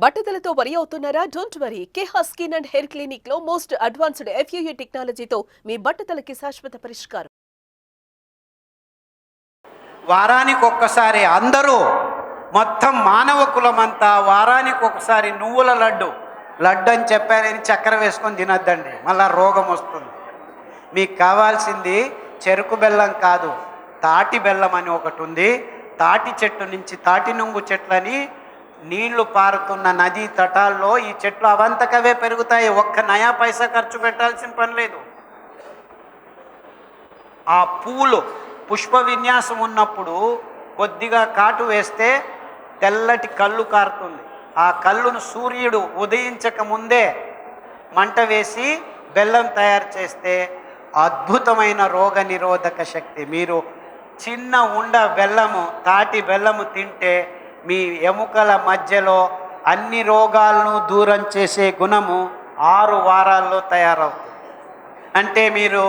బట్టతలతో వరి అవుతున్నారా? Don't worry. Keha skin and hair clinic లో మోస్ట్ అడ్వాన్స్డ్ FUE టెక్నాలజీతో మీ బట్టతలకి శాశ్వత పరిష్కారం. వారానికి ఒక్కసారి అందరూ మొత్తం మానవ కులమంతా వారానికి ఒకసారి నువ్వుల లడ్డు అని చెప్పారని చక్కెర వేసుకొని తినద్దండి, మళ్ళా రోగం వస్తుంది. మీకు కావాల్సింది చెరుకు బెల్లం కాదు, తాటి బెల్లం అని ఒకటి ఉంది. తాటి చెట్టు నుంచి తాటి నుంగు చెట్లని నీళ్లు పారుతున్న నదీ తటాల్లో ఈ చెట్లు అవంతకవే పెరుగుతాయి. ఒక్క నయా పైసా ఖర్చు పెట్టాల్సిన పని లేదు. ఆ పూలు పుష్ప విన్యాసం ఉన్నప్పుడు కొద్దిగా కాటు వేస్తే తెల్లటి కళ్ళు కారుతుంది. ఆ కళ్ళును సూర్యుడు ఉదయించక ముందే మంట వేసి బెల్లం తయారు చేస్తే అద్భుతమైన రోగ నిరోధక శక్తి. మీరు చిన్న ఉండ బెల్లము, తాటి బెల్లము తింటే మీ ఎముకల మధ్యలో అన్ని రోగాలను దూరం చేసే గుణము 6 వారాల్లో తయారవుతుంది. అంటే మీరు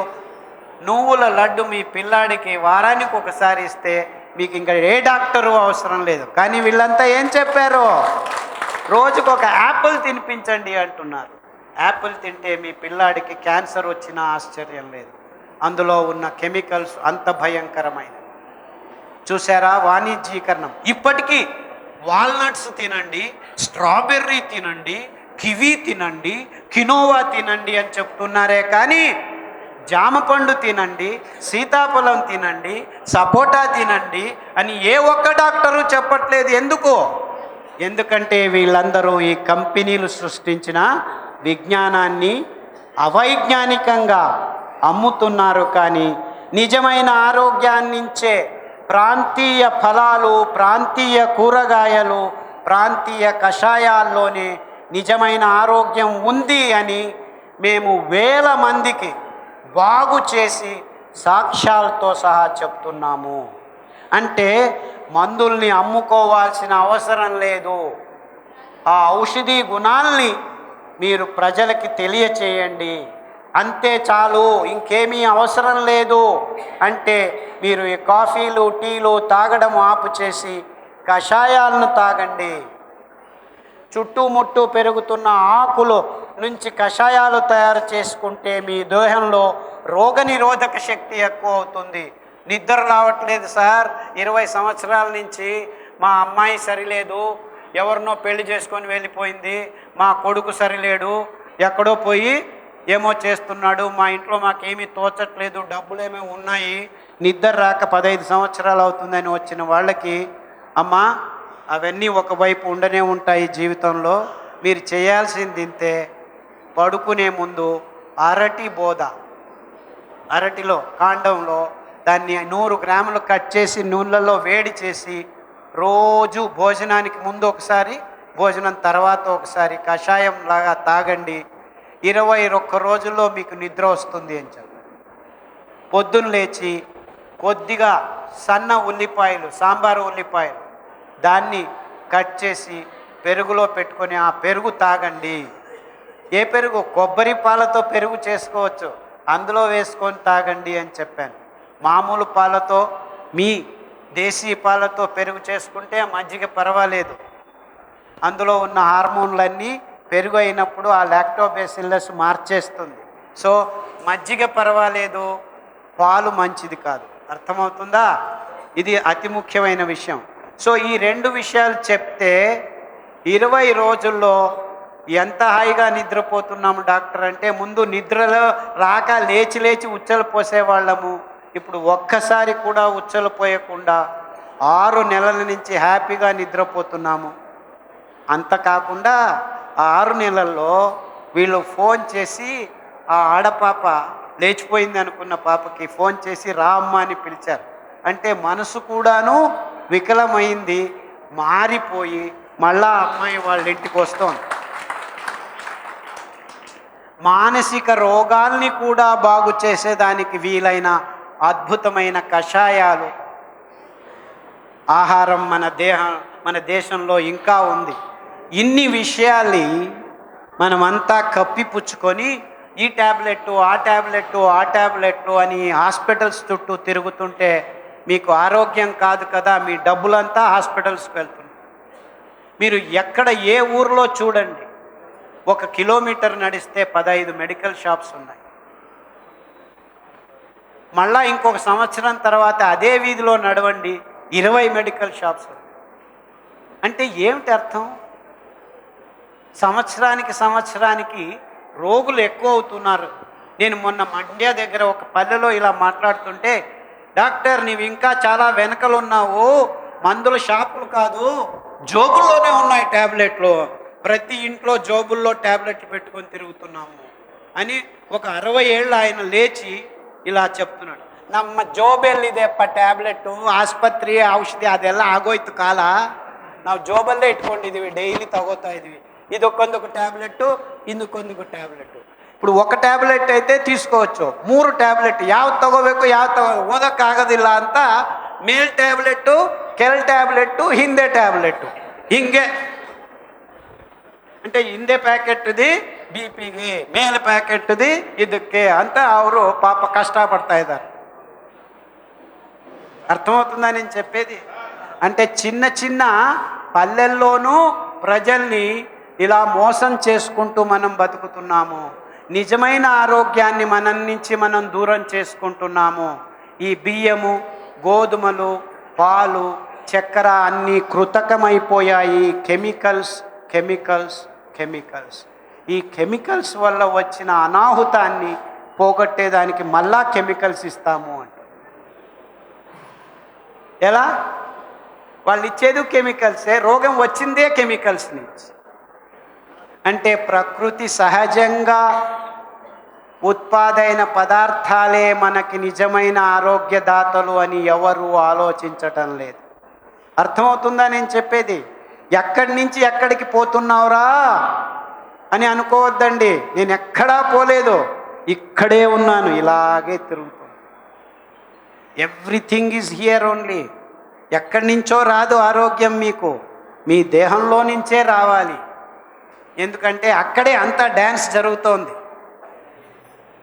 నువ్వుల లడ్డు మీ పిల్లాడికి వారానికి ఒకసారి ఇస్తే మీకు ఇంకా ఏ డాక్టరు అవసరం లేదు. కానీ వీళ్ళంతా ఏం చెప్పారు? రోజుకు ఒక యాపిల్ తినిపించండి అంటున్నారు. యాపిల్ తింటే మీ పిల్లాడికి క్యాన్సర్ వచ్చినా ఆశ్చర్యం లేదు. అందులో ఉన్న కెమికల్స్ అంత భయంకరమైనవి. చూసారా వాణిజ్యీకరణం. ఇప్పటికీ వాల్నట్స్ తినండి, స్ట్రాబెర్రీ తినండి, కివీ తినండి, కినోవా తినండి అని చెప్తున్నారే కానీ జామపండు తినండి, సీతాఫలం తినండి, సపోటా తినండి అని ఏ ఒక్క డాక్టరు చెప్పట్లేదు. ఎందుకంటే వీళ్ళందరూ ఈ కంపెనీలు సృష్టించిన విజ్ఞానాన్ని అవైజ్ఞానికంగా అమ్ముతున్నారు. కానీ నిజమైన ఆరోగ్యాన్నించే ప్రాంతీయ ఫలాలు, ప్రాంతీయ కూరగాయలు, ప్రాంతీయ కషాయాల్లోనే నిజమైన ఆరోగ్యం ఉంది అని మేము వేల మందికి బాగు చేసి సాక్ష్యాలతో సహా చెప్తున్నాము. అంటే మందుల్ని అమ్ముకోవాల్సిన అవసరం లేదు. ఆ ఔషధీ గుణాల్ని మీరు ప్రజలకి తెలియచేయండి, అంతే చాలు, ఇంకేమీ అవసరం లేదు. అంటే మీరు ఈ కాఫీలు, టీలు తాగడం ఆపు చేసి కషాయాలను తాగండి. చుట్టుముట్టు పెరుగుతున్న ఆకులు నుంచి కషాయాలు తయారు చేసుకుంటే మీ దేహంలో రోగనిరోధక శక్తి ఎక్కువ అవుతుంది. నిద్ర రావట్లేదు సార్, 20 సంవత్సరాల నుంచి మా అమ్మాయి సరిలేదు, ఎవరినో పెళ్లి చేసుకొని వెళ్ళిపోయింది, మా కొడుకు సరిలేడు, ఎక్కడో పోయి ఏమో చేస్తున్నాడు, మా ఇంట్లో మాకేమీ తోచట్లేదు, డబ్బులేమో ఉన్నాయి, నిద్ర రాక 15 సంవత్సరాలు అవుతుందని వచ్చిన వాళ్ళకి, అమ్మా అవన్నీ ఒకవైపు ఉండనే ఉంటాయి జీవితంలో. మీరు చేయాల్సింది ఇంతే, పడుకునే ముందు అరటి బోద, అరటిలో కాండంలో దాన్ని 100 గ్రాములు కట్ చేసి నూనెలలో వేడి చేసి రోజు భోజనానికి ముందు ఒకసారి, భోజనం తర్వాత ఒకసారి కషాయం లాగా తాగండి. 21 రోజుల్లో మీకు నిద్ర వస్తుంది అని చెప్పారు. పొద్దున్న లేచి కొద్దిగా సన్న ఉల్లిపాయలు, సాంబారు ఉల్లిపాయలు, దాన్ని కట్ చేసి పెరుగులో పెట్టుకొని ఆ పెరుగు తాగండి. ఏ పెరుగు? కొబ్బరి పాలతో పెరుగు చేసుకోవచ్చు, అందులో వేసుకొని తాగండి అని చెప్పాను. మామూలు పాలతో, మీ దేశీ పాలతో పెరుగు చేసుకుంటే మజ్జిగ పర్వాలేదు, అందులో ఉన్న హార్మోన్లన్నీ పెరుగు అయినప్పుడు ఆ లాక్టోబేసిల్లస్ మార్చేస్తుంది. సో మజ్జిగ పర్వాలేదు, పాలు మంచిది కాదు. అర్థమవుతుందా? ఇది అతి ముఖ్యమైన విషయం. సో ఈ 2 విషయాలు చెప్తే 20 రోజుల్లో ఎంత హాయిగా నిద్రపోతున్నాము డాక్టర్ అంటే, ముందు నిద్రలో రాక లేచి ఉచ్చలు పోసేవాళ్ళము, ఇప్పుడు ఒక్కసారి కూడా ఉచ్చలు పోయకుండా 6 నెలల నుంచి హ్యాపీగా నిద్రపోతున్నాము. అంత కాకుండా ఆ 6 నెలల్లో వీళ్ళు ఫోన్ చేసి, ఆ ఆడపాప లేచిపోయింది అనుకున్న పాపకి ఫోన్ చేసి రా అమ్మ అని పిలిచారు. అంటే మనసు కూడాను వికలమైంది, మారిపోయి మళ్ళా అమ్మాయి వాళ్ళ ఇంటికి వస్తోంది. మానసిక రోగాల్ని కూడా బాగు చేసేదానికి వీలైన అద్భుతమైన కషాయాలు, ఆహారం మన దేశంలో ఇంకా ఉంది. ఇన్ని విషయాల్ని మనమంతా కప్పిపుచ్చుకొని ఈ ట్యాబ్లెట్టు, ఆ ట్యాబ్లెట్టు అని హాస్పిటల్స్ చుట్టూ తిరుగుతుంటే మీకు ఆరోగ్యం కాదు కదా, మీ డబ్బులంతా హాస్పిటల్స్కి వెళ్తుంది. మీరు ఎక్కడ ఏ ఊర్లో చూడండి, 1 కిలోమీటర్ నడిస్తే 15 మెడికల్ షాప్స్ ఉన్నాయి. మళ్ళా ఇంకొక సంవత్సరం తర్వాత అదే వీధిలో నడవండి, 20 మెడికల్ షాప్స్ ఉన్నాయి. అంటే ఏమిటి అర్థం? సంవత్సరానికి రోగులు ఎక్కువ అవుతున్నారు. నేను మొన్న మండ్య దగ్గర ఒక పల్లెలో ఇలా మాట్లాడుతుంటే, డాక్టర్ నీవు ఇంకా చాలా వెనకలు ఉన్నావు, మందుల షాపులు కాదు జోబుల్లోనే ఉన్నాయి ట్యాబ్లెట్లు, ప్రతి ఇంట్లో జోబుల్లో ట్యాబ్లెట్లు పెట్టుకొని తిరుగుతున్నాము అని ఒక 60 ఏళ్ళు ఆయన లేచి ఇలా చెప్తున్నాడు. ನಮ್ಮ ಜೋಬಲ್ಲಿದೆಪ್ಪ ಟ್ಯಾಬ್ಲೆಟ್ಟು, ಆಸ್ಪತ್ರೆ ಔಷಧಿ ಅದೆಲ್ಲ ಆಗೋಯ್ತು ಕಾಲ, ನಾವು ಜೋಬಲ್ಲೇ ಇಟ್ಕೊಂಡಿದ್ದೀವಿ, ಡೈಲಿ ತಗೋತಾ ಇದ್ವಿ. ಇದಕ್ಕೊಂದೊಂದು ಟ್ಯಾಬ್ಲೆಟ್ಟು, ఇందుకొందుకు ట్యాబ్లెట్. ఇప్పుడు ఒక ట్యాబ్లెట్ అయితే తీసుకోవచ్చు, 3 ట్యాబ్లెట్ ಯಾವ್ದು ತಗೋಬೇಕು ಯಾವ್ದು ಓದಕ್ಕಾಗೋದಿಲ್ಲ ಅಂತ ಮೇಲ್ ಟ್ಯಾಬ್ಲೆಟ್ಟು, ಕೆಲ್ ಟ್ಯಾಬ್ಲೆಟ್ಟು, ಹಿಂದೆ ಟ್ಯಾಬ್ಲೆಟ್ಟು, ಹಿಂಗೆ. అంటే ಹಿಂದೆ ಪ್ಯಾಕೆಟ್ది బీపీకి, మేల్ ప్యాకెట్ది ಇದಕ್ಕೆ ಅಂತ ಅವರು పాప కష్టపడతా ఇದ್ದಾರೆ. అర్థమవుతుందా నేను చెప్పేది? అంటే చిన్న చిన్న పల్లెల్లోనూ ప్రజల్ని ఇలా మోసం చేసుకుంటూ మనం బతుకుతున్నాము. నిజమైన ఆరోగ్యాన్ని మనం నుంచి మనం దూరం చేసుకుంటున్నాము. ఈ బియ్యము, గోధుమలు, పాలు, చక్కెర అన్నీ కృతకమైపోయాయి. Chemicals chemicals chemicals. ఈ కెమికల్స్ వల్ల వచ్చిన అనాహుతాన్ని పోగొట్టేదానికి మళ్ళా కెమికల్స్ ఇస్తాము అంట. ఎలా? వాళ్ళు ఇచ్చేది కెమికల్సే, రోగం వచ్చిందే కెమికల్స్ నుంచి. అంటే ప్రకృతి సహజంగా ఉత్పాదైన పదార్థాలే మనకి నిజమైన ఆరోగ్యదాతలు అని ఎవరు ఆలోచించటం లేదు. అర్థమవుతుందా నేను చెప్పేది? ఎక్కడి నుంచి ఎక్కడికి పోతున్నావురా అని అనుకోవద్దండి. నేను ఎక్కడా పోలేదు, ఇక్కడే ఉన్నాను, ఇలాగే తిరుగుతాను. Everything is here only. ఎక్కడి నుంచో రాదు ఆరోగ్యం, మీకు మీ దేహంలో నుంచే రావాలి. ఎందుకంటే అక్కడే అంతా డ్యాన్స్ జరుగుతోంది.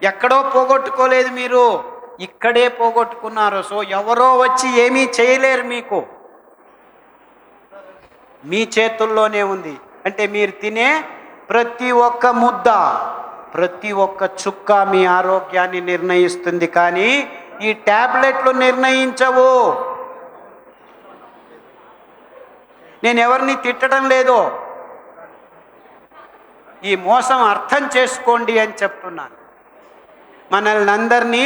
ఎక్కడో పోగొట్టుకోలేదు మీరు, ఇక్కడే పోగొట్టుకున్నారు. సో ఎవరో వచ్చి ఏమీ చేయలేరు, మీకు మీ చేతుల్లోనే ఉంది. అంటే మీరు తినే ప్రతి ఒక్క ముద్ద, ప్రతి ఒక్క చుక్క మీ ఆరోగ్యాన్ని నిర్ణయిస్తుంది, కానీ ఈ ట్యాబ్లెట్లు నిర్ణయించవు. నేను ఎవరిని తిట్టడం లేదు, ఈ మోసం అర్థం చేసుకోండి అని చెప్తున్నాను. మనల్ని అందరినీ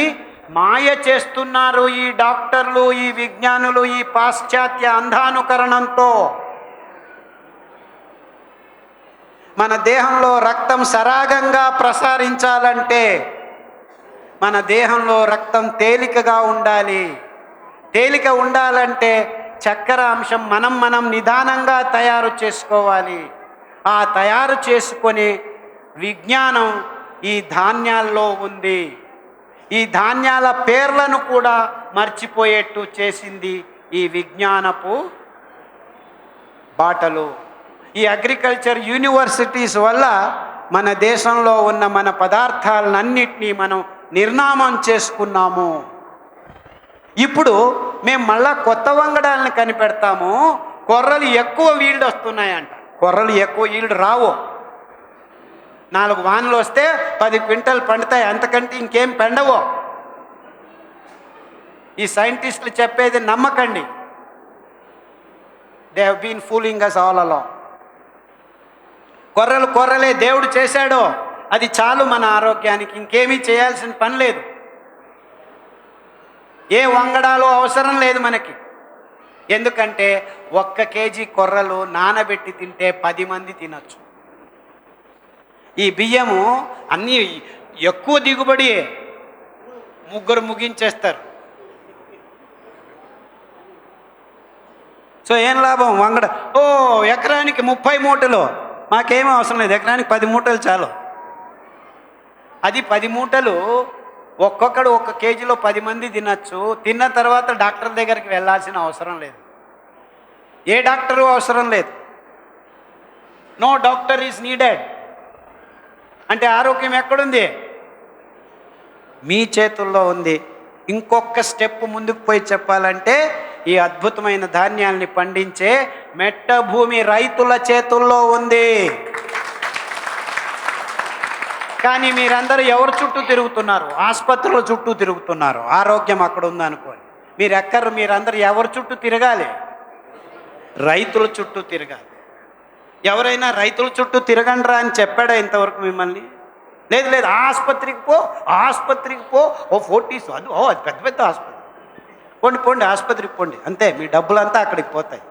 మాయ చేస్తున్నారు ఈ డాక్టర్లు, ఈ విజ్ఞానులు, ఈ పాశ్చాత్య అంధానుకరణంతో. మన దేహంలో రక్తం సరాగంగా ప్రసారించాలంటే మన దేహంలో రక్తం తేలికగా ఉండాలి. తేలిక ఉండాలంటే చక్కెర అంశం మనం నిదానంగా తయారు చేసుకోవాలి. ఆ తయారు చేసుకునే విజ్ఞానం ఈ ధాన్యాల్లో ఉంది. ఈ ధాన్యాల పేర్లను కూడా మర్చిపోయేట్టు చేసింది ఈ విజ్ఞానపు బాటలు. ఈ అగ్రికల్చర్ యూనివర్సిటీస్ వల్ల మన దేశంలో ఉన్న మన పదార్థాలన్నింటినీ మనం నిర్నామం చేసుకున్నాము. ఇప్పుడు మేము మళ్ళా కొత్త వంగడాలను కనిపెడతాము. కొర్రలు ఎక్కువ ఈల్డ్ వస్తున్నాయంట. కొర్రలు ఎక్కువ ఈల్డ్ రావు. 4 వానలు వస్తే 10 క్వింటల్ పండుతాయి, అంతకంటే ఇంకేం పండవు. ఈ సైంటిస్టులు చెప్పేది నమ్మకండి. They have been fooling us all along. కొర్రలే దేవుడు చేశాడో అది చాలు మన ఆరోగ్యానికి, ఇంకేమీ చేయాల్సిన పని లేదు. ఏ వంగడాలు అవసరం లేదు మనకి. ఎందుకంటే 1 కేజీ కొర్రలు నానబెట్టి తింటే 10 మంది తినచ్చు. ఈ బియ్యము అన్నీ ఎక్కువ దిగుబడి, 3 ముగించేస్తారు. సో ఏం లాభం? వంగడ ఎకరానికి 30 మూటలు, మాకేమీ అవసరం లేదు, ఎకరానికి 10 మూటలు చాలు. అది 10 మూటలు ఒక్కొక్కడు 1 కేజీలో 10 మంది తినచ్చు. తిన్న తర్వాత డాక్టర్ దగ్గరికి వెళ్ళాల్సిన అవసరం లేదు, ఏ డాక్టరు అవసరం లేదు. No doctor is needed. అంటే ఆరోగ్యం ఎక్కడుంది? మీ చేతుల్లో ఉంది. ఇంకొక స్టెప్ ముందుకు పోయి చెప్పాలంటే ఈ అద్భుతమైన ధాన్యాల్ని పండించే మెట్ట భూమి రైతుల చేతుల్లో ఉంది. కానీ మీరందరూ ఎవరి చుట్టూ తిరుగుతున్నారు? ఆసుపత్రుల చుట్టూ తిరుగుతున్నారు. ఆరోగ్యం అక్కడ ఉందనుకోండి. మీరందరూ ఎవరి చుట్టూ తిరగాలి? రైతుల చుట్టూ తిరగాలి. ఎవరైనా రైతుల చుట్టూ తిరగండ్రా అని చెప్పాడా ఇంతవరకు మిమ్మల్ని? లేదు ఆసుపత్రికి పో, ఓ 40s అది పెద్ద ఆసుపత్రి, పోండి ఆసుపత్రికి పోండి, అంతే. మీ డబ్బులంతా అక్కడికి పోతాయి.